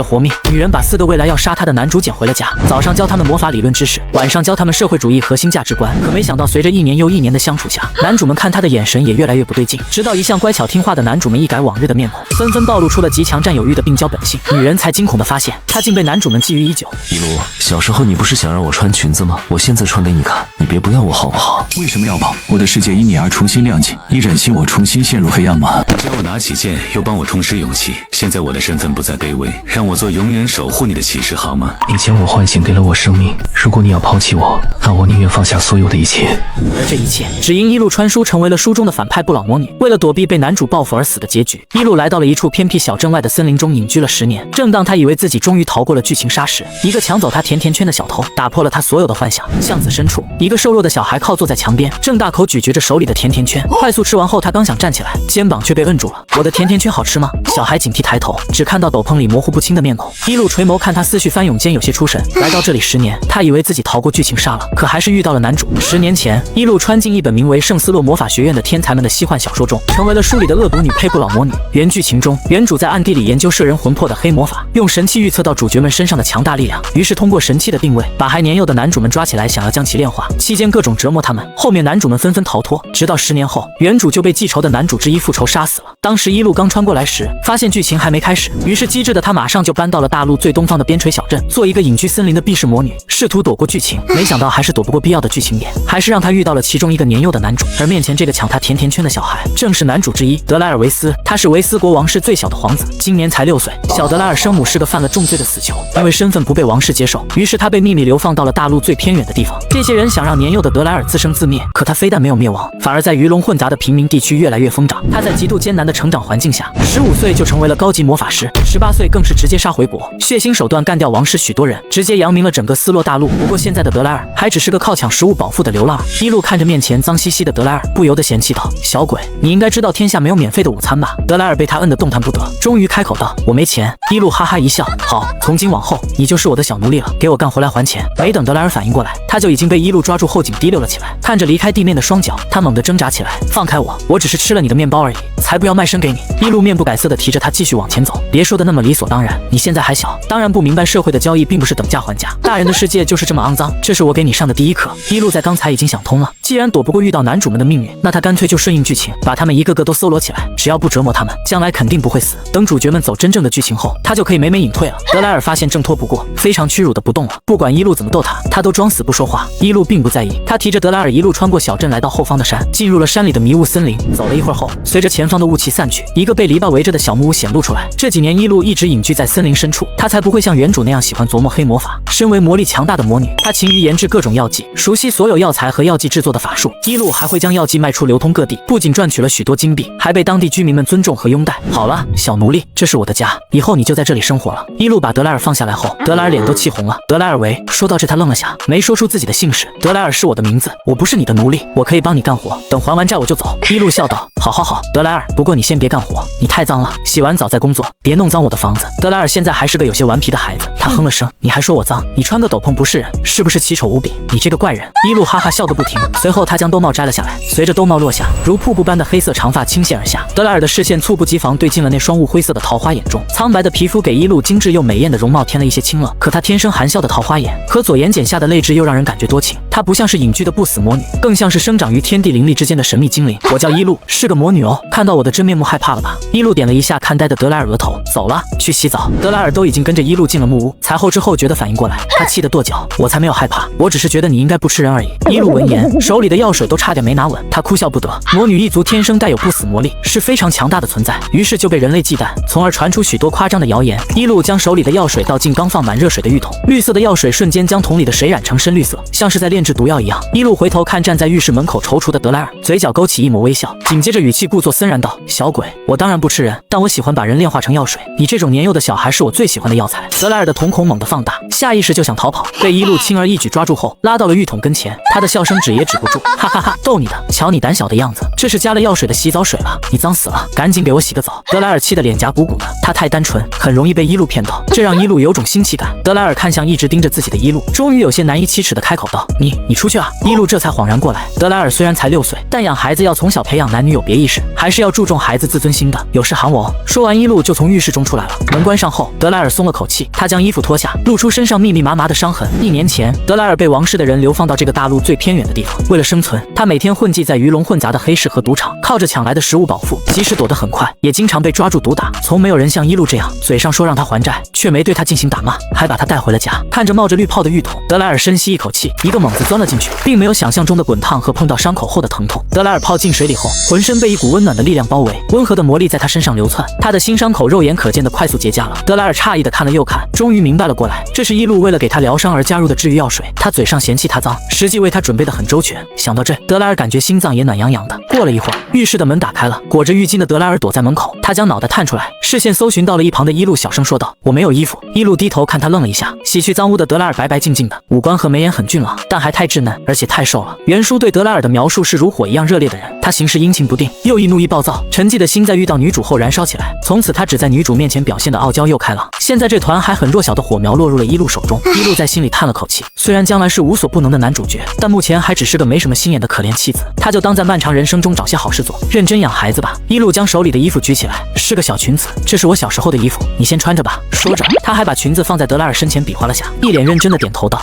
活命。女人把4个未来要杀她的男主捡回了家，早上教他们魔法理论知识，晚上教他们社会主义核心价值观。可没想到，随着1年又1年的相处下，男主们看她的眼神也越来越不对劲。直到一向乖巧听话的男主们一改往日的面孔，纷纷暴露出了极强占有欲的病娇本性。女人才惊恐地发现，她竟被男主们觊觎已久。一路，小时候你不是想让我穿裙子吗？我现在穿给你看，你别不要我好不好？为什么要跑？我的世界因你而重新亮起，你忍心我重新陷入黑暗吗？你教我拿起剑，又帮我重拾勇气。现在我的身份不再卑微，让我做永远守护你的骑士好吗？你将我唤醒，给了我生命。如果你要抛弃我，那我宁愿放下所有的一切。而这一切只因一路穿书成为了书中的反派布朗魔女，为了躲避被男主报复而死的结局，一路来到了一处偏僻小镇外的森林中隐居了10年。正当他以为自己终于逃过了剧情杀时，一个抢走他甜甜圈的小偷打破了他所有的幻想。巷子深处，一个瘦弱的小孩靠坐在墙边，正大口咀嚼着手里的甜甜圈。快速吃完后，他刚想站起来，肩膀却被摁住了。我的甜甜圈好吃吗？小孩警惕抬头，只看到斗篷里模糊不清的面孔。一路垂眸看他思绪翻涌间有些出神。来到这里10年，他以为自己逃过剧情杀了，可还是遇到了男主。10年前，一路穿进一本名为《圣斯洛魔法学院的天才们》的西幻小说中，成为了书里的恶毒女配布朗魔女。原剧情中，原主在暗地里研究摄人魂魄的黑魔法，用神器预测到主角们身上的强大力量，于是通过神器的定位，把还年幼的男主们抓起来，想要将其炼化，期间各种折磨他们。后面男主们纷纷逃脱，直到10年后，原主就被记仇的男主之一复仇杀死了。当时一路刚穿过来时，发现剧情还没开始，于是机智的他马上就搬到了大陆最东方的边陲小镇，做一个隐居森林的避世魔女，试图躲过剧情。没想到还是躲不过必要的剧情点，还是让他遇到了其中一个年幼的男主。而面前这个抢他甜甜圈的小孩，正是男主之一德莱尔维斯。他是维斯国王室最小的皇子，今年才6岁。小德莱尔生母是个犯了重罪的死囚，因为身份不被王室接受，于是他被秘密流放到了大陆最偏远的地方。这些人想让年幼的德莱尔自生自灭，可他非但没有灭亡，反而在鱼龙混杂的平民地区越来越疯长。他在极度艰难的成长环境下，15岁就成为了高级魔法师，18岁更是直接杀回国，血腥手段干掉王室许多人，直接扬名了整个斯洛大陆。不过现在的德莱尔还只是个靠抢食物饱腹的流浪儿。一路看着面前脏兮兮的德莱尔，不由得嫌弃道：“小鬼，你应该知道天下没有免费的午餐吧？”德莱尔被他摁得动弹不得，终于开口道：“我没钱。”一路哈哈一笑：“好，从今往后你就是我的小奴隶了，给我干活来还钱。”没等德莱尔反应过来，他就已经被一路抓住后颈提溜了起来。看着离开地面的双脚，他猛地挣扎起来：“放开我！我只是吃了你的面包而已，才不要卖身给你！”一路面不改色地提着他继续往前走：“别说的那么理所当然，你现在还小，当然不明白社会的交易并不是等价还价，大人的世界就是这么肮脏，这是我给你上的第一课。”一路在刚才已经想通了，既然躲不过遇到男主们的命运，那他干脆就顺应剧情，把他们一个个都搜罗起来，只要不折磨他们，将来肯定不会死。等主角们走真正的剧情后，他就可以美美隐退了。德莱尔发现挣脱不过，非常屈辱的不动了，不管一路怎么逗他都装死不说话。一路并不在意，他提着德莱尔一路穿过小镇，来到后方的山，进入了山里的迷雾森林。走了一会儿后，随着前方的雾气散去，一个被篱笆围着的小木屋显露出来。这几年一路一直隐居在森林深处，他才不会像原主那样喜欢琢磨黑魔法。身为魔力强大的魔女，她勤于研制各种药剂，熟悉所有药材和药剂制作的法术。一路还会将药剂卖出流通各地，不仅赚取了许多金币，还被当地居民们尊重和拥戴。好了，小奴隶，这是我的家，以后你就在这里生活了。一路把德莱尔放下来后，德莱尔脸都气红了。德莱尔维，说到这他愣了下，没说出自己的姓氏。德莱尔是我的名字，我不是你的奴隶，我可以帮你干活，等还完债我就走。一路笑道：“好好好，德莱尔，不过你先别干活，你太脏了，洗完澡再工作，别弄脏我的房子。”德莱尔现在还是个有些顽皮的孩子，他哼了声：“你还说我脏？你穿个斗篷不是人，是不是奇丑无比？你这个怪人！”一路哈哈笑个不停，随后他将兜帽摘了下来，随着兜帽落下，如瀑布般的黑色长发倾泻而下。德莱尔的视线猝不及防对进了那双雾灰色的桃花眼中，苍白的皮肤给一路精致又美艳的容貌添了一些清冷，可他天生含笑的桃花眼和左眼睑下的泪痣又让人感觉多情。她不像是隐居的不死魔女，更像是生长于天地灵力之间的神秘精灵。我叫一路，是个魔女哦。看到我的真面目害怕了吧？一路点了一下看呆的德莱尔额头，走了，去洗澡。德莱尔都已经跟着一路进了木屋，才后知后觉的反应过来，他气得跺脚：“我才没有害怕，我只是觉得你应该不吃人而已。”一路闻言，手里的药水都差点没拿稳，他哭笑不得。魔女一族天生带有不死魔力，是非常强大的存在，于是就被人类忌惮，从而传出许多夸张的谣言。一路将手里的药水倒进刚放满热水的浴桶，绿色的药水瞬间将桶里的水染成深绿色，像是在炼制毒药一样。一路回头看站在浴室门口踌躇的德莱尔，嘴角勾起一抹微笑，紧接着语气故作森然道：“小鬼，我当然不吃人，但我喜欢把人炼化成药水，你这种年幼的小孩是我最喜欢的药材。”德莱尔的瞳孔猛地放大，下意识就想逃跑，被一路轻而易举抓住后，拉到了浴桶跟前。他的笑声止也止不住，哈哈哈，逗你的！瞧你胆小的样子，这是加了药水的洗澡水吧？你脏死了，赶紧给我洗个澡！德莱尔气得脸颊鼓鼓的，他太单纯，很容易被一路骗到，这让一路有种新奇感。德莱尔看向一直盯着自己的一路，终于有些难以启齿的开口道：“你出去啊！”一路这才恍然过来，德莱尔虽然才6岁，但养孩子要从小培养男女有别意识，还是要注重孩子自尊心的。有事喊我哦。说完，一路就从浴室中出来了。门关上后，德莱尔松了口气，他将衣服脱下，露出身上密密麻麻的伤痕。1年前，德莱尔被王室的人流放到这个大陆最偏远的地方，为了生存，他每天混迹在鱼龙混杂的黑市和赌场，靠着抢来的食物饱腹，即使躲得很快，也经常被抓住毒打。从没有人像一路这样，嘴上说让他还债，却没对他进行打骂，还把他带回了家。看着冒着绿泡的浴桶，德莱尔深吸一口气，一个猛子钻了进去，并没有想象中的滚烫和碰到伤口后的疼痛。德莱尔泡进水里后，浑身被一股温暖的力量包围，温和的魔力在他身上流窜，他的新伤口肉眼可见的快速结痂了。德莱尔诧异的看了又看，终于明白了过来，这是一路为了给他疗伤而加入的治愈药水。他嘴上嫌弃他脏，实际为他准备的很周全。想到这，德莱尔感觉心脏也暖洋洋的。过了一会儿，浴室的门打开了，裹着浴巾的德莱尔躲在门口，他将脑袋探出来，视线搜寻到了一旁的一路，小声说道：“我没有衣服。”一路低头看他，愣了一下。洗去脏污的德莱尔白白净净的，五官和眉眼很俊朗，但还太稚嫩，而且太瘦了。原书对德莱尔的描述是如火一样热烈的人，他行事阴晴不定，又易怒易暴躁，沉寂的心在遇到女主后燃烧起来。从此他只在女主面前表现的傲娇又开朗。现在这团还很弱小的火苗落入了一路手中，一路在心里叹了口气，虽然将来是无所不能的男主角，但目前还只是个没什么心眼的可怜妻子，他就当在漫长人生中找些好事做，认真养孩子吧。一路将手里的衣服举起来，是个小裙子，这是我小时候的衣服，你先穿着吧。说着，他还把裙子放在德莱尔身前比划了下，一脸认真的点头道：“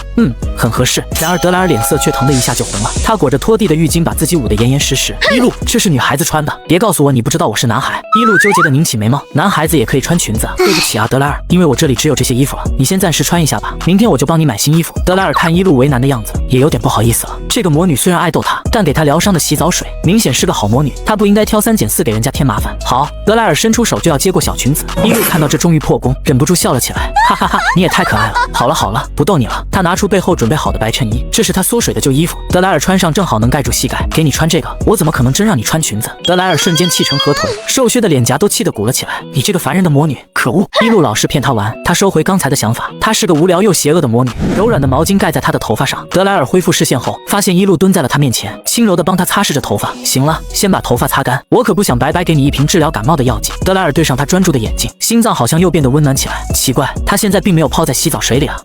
很合适。”然而德莱尔脸色却疼的一下就红了，他裹着拖地的浴巾把自己捂得严严实实。一路，这是女孩子穿的，别告诉我你不知道我是男孩。一路纠结的拧起眉毛，男孩子也可以穿裙子啊。对不起啊，德莱尔，因为我这里只有这些衣服了，你先暂时穿一下吧，明天我就帮你买新衣服。德莱尔看一路为难的样子，也有点不好意思了。这个魔女虽然爱逗他，但给他疗伤的洗澡水明显是个好魔女，他不应该挑3拣4给人家添麻烦。好，德莱尔伸出手就要接过小裙子，一路看到这终于破功，忍不住笑了起来，哈哈哈，你也太可爱了。好了，不逗你了。他拿出背后准备好的白衬衣，这是他缩水的旧衣服，德莱尔穿上正好能盖住膝盖，给你穿这个，我怎么可能真让你穿裙子？德莱尔瞬间气成河豚，瘦削的脸颊都气得鼓了起来。你这个烦人的魔女，可恶！一路老是骗他玩，他收回刚才的想法，她是个无聊又邪恶的魔女。柔软的毛巾盖在他的头发上，德莱尔恢复视线后，发现一路蹲在了他面前，轻柔地帮他擦拭着头发。行了，先把头发擦干，我可不想白白给你一瓶治疗感冒的药剂。德莱尔对上他专注的眼睛，心脏好像又变得温暖起来。奇怪，他现在并没有泡在洗澡水里啊。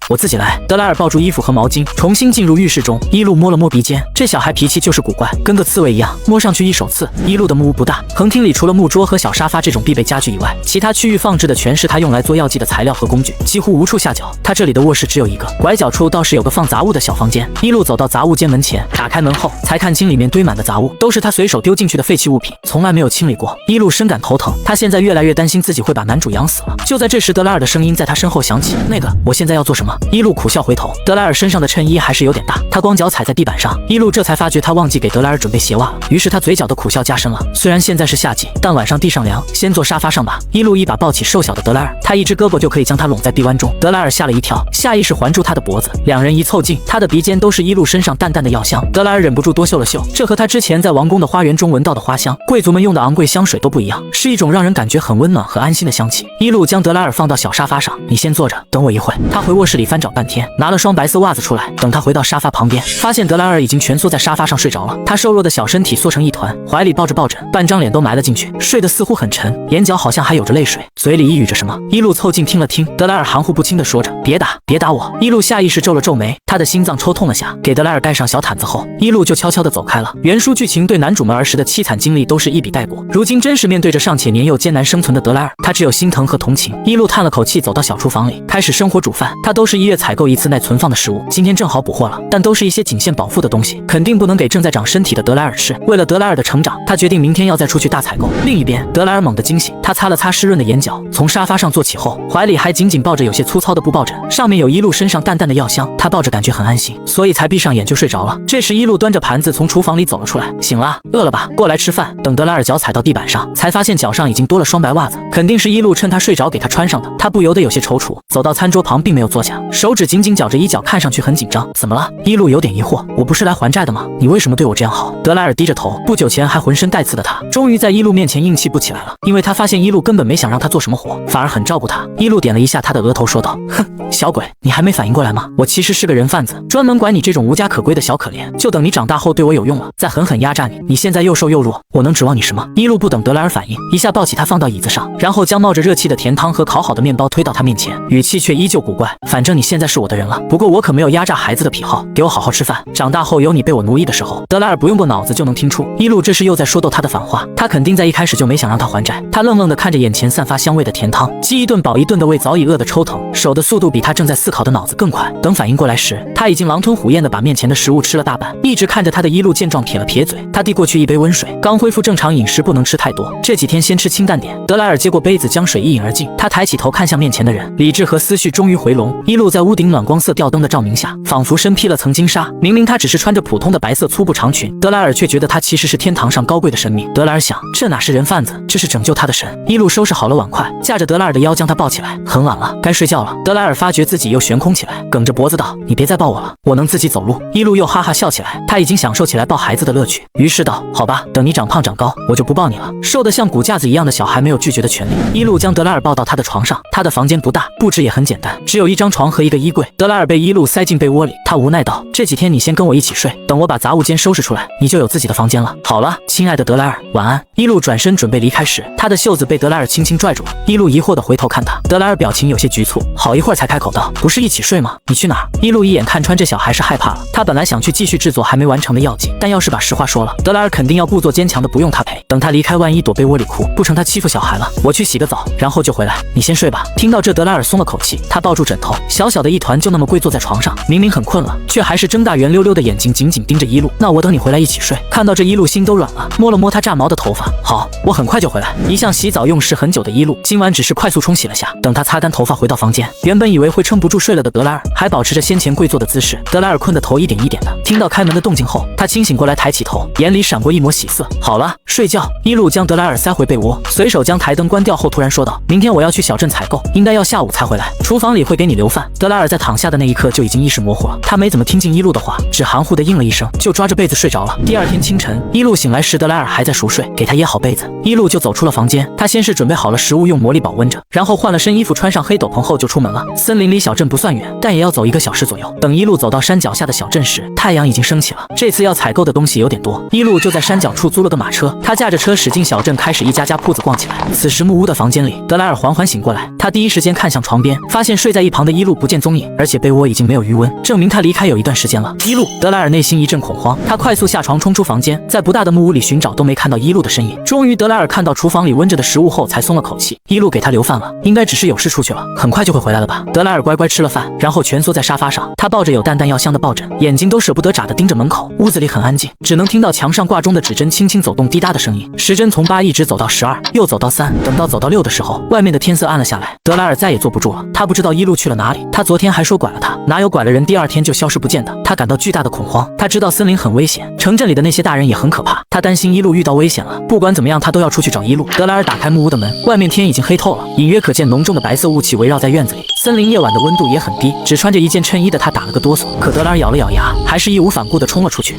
我自己来。德莱尔抱住衣服和毛巾，重新进入浴室中。一路摸了摸鼻尖，这小孩脾气就是古怪，跟个刺猬一样，摸上去一手刺。一路的木屋不大，横厅里除了木桌和小沙发这种必备家具以外，其他区域放置的全是他用来做药剂的材料和工具，几乎无处下脚。他这里的卧室只有一个，拐角处倒是有个放杂物的小房间。一路走到杂物间门前，打开门后才看清里面堆满的杂物，都是他随手丢进去的废弃物品，从来没有清理过。一路深感头疼，他现在越来越担心自己会把男主养死了。就在这时，德莱尔的声音在他身后响起：“那个，我现在要做什么？”一路苦笑回头，德莱尔身上的衬衣还是有点大，他光脚踩在地板上。一路这才发觉他忘记给德莱尔准备鞋袜了，于是他嘴角的苦笑加深了。虽然现在是夏季，但晚上地上凉，先坐沙发上吧。一路一把抱起瘦小的德莱尔，他一只胳膊就可以将他拢在臂弯中。德莱尔吓了一跳，下意识环住他的脖子，两人一凑近，他的鼻尖都是一路身上淡淡的药香。德莱尔忍不住多嗅了嗅，这和他之前在王宫的花园中闻到的花香、贵族们用的昂贵香水都不一样，是一种让人感觉很温暖和安心的香气。一路将德莱尔放到小沙发上，你先坐着，等我一会。他回卧室里翻找半天，拿了双白色袜子出来。等他回到沙发旁边，发现德莱尔已经蜷缩在沙发上睡着了，他瘦弱的小身体缩成一团，怀里抱着抱枕，半张脸都埋了进去，睡得似乎很沉，眼角好像还有着泪水，嘴里呓语着什么。一路凑近听了听，德莱尔含糊不清地说着：“别打我。”一路下意识皱了皱眉，他的心脏抽痛了下。给德莱尔盖上小毯子后，一路就悄悄地走开了。原书剧情对男主们儿时的凄惨经历都是一笔带过，如今真实面对着尚且年幼艰难生存的德莱尔，他只有心疼和同情。一路叹了口气，走到小厨房里开始生火煮饭。他都是1月采购一次耐存放的食物，今天正好补货了，但都是一些仅限饱腹的东西，肯定不能给正在长身体的德莱尔吃。为了德莱尔的成长，他决定明天要再出去大采购。另一边，德莱尔猛地惊醒，他擦了擦湿润的眼角，从沙发上坐起后，怀里还紧紧抱着有些粗糙的布抱枕，上面有一路身上淡淡的药香，他抱着感觉很安心，所以才闭上眼就睡着了。这时一路端着盘子从厨房里走了出来，醒了，饿了吧，过来吃饭。等德莱尔脚踩到地板上，才发现脚上已经多了双白袜子，肯定是一路趁他睡着给他穿上的，他不由得有些些踌躇，走到餐桌旁并没有坐下，手指紧紧绞着衣角，看上去很紧张。怎么了？伊露有点疑惑。我不是来还债的吗？你为什么对我这样好？德莱尔低着头，不久前还浑身带刺的他，终于在伊露面前硬气不起来了，因为他发现伊露根本没想让他做什么活，反而很照顾他。伊露点了一下他的额头，说道：“哼，小鬼，你还没反应过来吗？我其实是个人贩子，专门管你这种无家可归的小可怜，就等你长大后对我有用了，再狠狠压榨你。你现在又瘦又弱，我能指望你什么？”伊露不等德莱尔反应，一下抱起他放到椅子上，然后将冒着热气的甜汤和烤好的面包推到他面前，语气却依旧古怪：“反正你现在是我的人了，不过我可没有压榨孩子的癖好，给我好好吃饭，长大后有你被我奴役的时候。”德莱尔不用过脑子就能听出，伊露这是又在说逗他的反话，他肯定在一开始就没想让他还债。他愣愣地看着眼前散发香味的甜汤，饥一顿饱一顿的胃早已饿得抽疼，手的速度比他正在思考的脑子更快。等反应过来时，他已经狼吞虎咽地把面前的食物吃了大半。一直看着他的伊露见状撇了撇嘴，他递过去一杯温水，刚恢复正常饮食不能吃太多，这几天先吃清淡点。德莱尔接过杯子，将水一饮而尽。他抬起头看向面前的人，理智和思绪终于回笼。伊露在屋顶暖光色吊灯的照明下，仿佛身披了层金纱。明明她只是穿着普通的白色粗布长裙，德莱尔却觉得她其实是天堂上高贵的神明。德莱尔想，这哪是人贩子，这是拯救他的神。伊露收拾好了碗筷，架着德莱尔的腰将他抱起来。很晚了，该睡觉了。德莱尔发觉自己又悬空起来，梗着脖子道：“你别再抱我了，我能自己走路。”伊露又哈哈笑起来，他已经享受起来抱孩子的乐趣，于是道：“好吧，等你长胖长高，我就不抱你了。”瘦得像骨架子一样的小孩没有拒绝的权利。伊露将德莱尔抱到他的床上，他的房间不大，布置也很简单，只有一张床和一个衣柜。德莱尔被伊露塞进被窝里，他无奈道：“这几天你先跟我一起睡，等我把杂物间收拾出来，你就有自己的房间了。”好了，亲爱的德莱尔，晚安。伊露转身准备离开时，他的袖子被德莱尔轻轻拽住了。伊露疑惑地回头看他，德莱尔表情有些局促，好一会儿才开口道：“不是一起睡吗？你去哪儿？”伊露一眼看穿这小孩是害怕了，他本来想去继续制作还没完成的药剂，但要是把实话说了，德莱尔肯定要故作坚强的不用他陪，等他离开万一躲被窝里哭，不成他欺负小孩了。我去洗个澡，然后就回来，你先睡吧。听到这，德莱尔松了口气，他抱住枕头，小小的一团就那么跪坐在床上，明明很困了，却还是睁大圆溜溜的眼睛紧紧盯着伊露。那我等你回来一起睡。看到这，伊露心都软了，摸了摸他炸毛的头发，好，我很快就回来。一向洗澡用时很久的伊露，今晚只是快速冲洗了下，等他擦干头发回到房间，原本以为会撑不住睡了的德莱尔，还保持着先前跪坐的姿势。德莱尔困得头一点一点的，听到开门的动静后，他清醒过来，抬起头，眼里闪过一抹喜色。好了，睡觉。伊露将德莱尔塞回被窝，随手将台灯关掉后，突然说道：“明天我要去小镇采购，应该要下午才回来，厨房里会给你留饭。”德莱尔在躺下的那一刻就已经意识模糊了，他没怎么听进伊露的话，只含糊的应了一声，就抓着被子睡着了。第二天清晨，伊露醒来时，德莱尔还在熟睡，给他掖好被子，伊露就走出了房间。他先是准备好了食物用魔力保温着，然后换了身衣服，穿上黑斗篷后就出门了。森林离小镇不算远，但也要走1个小时左右。等伊露走到山脚下的小镇时，太阳已经升起了。这次要采购的东西有点多，伊露就在山脚处租了个马车，他驾着车驶进小镇，开始一家家铺子逛起来。此时木屋的房间里，德莱尔缓缓醒过来，他第一时间看向床边，发现睡在一旁的伊露不见踪影，而且被窝已经没有余温，证明他离开有一段时间了。伊露，德莱尔内心一阵恐慌，他快速下床冲出房间，在不大的木屋里寻找，都没看到伊露的身影。终于，德莱尔看到厨房里温着的食物后才松了口气，伊露给他留饭了，应该只是有事出去了，很快就会回来了吧。德莱尔乖乖吃了饭，然后蜷缩在沙发上，他抱着有淡淡药香的抱枕，眼睛都舍不得眨地盯着门口。屋子里很安静，只能听到墙上挂钟的指针轻轻走动滴答的声音，时针从8一直走到12，又走到3，等到走到6的时候，外面的天色暗了下来。德莱尔再也坐不住了，他不知道伊露去了哪里，他昨天还说拐了他，哪有拐了人第2天就消失不见的。他感到巨大的恐慌，他知道森林很危险，城镇里的那些大人也很可怕，他担心伊露遇到危险了，不管怎么样他都要出去找伊露。德莱尔打开木屋的门，外面天已经黑透了，隐约可见浓重的白色雾气围绕在院子里，森林夜晚的温度也很低，只穿着一件衬衣的他打了个哆嗦，可德莱尔咬了咬牙，还是义无反顾地冲了出去。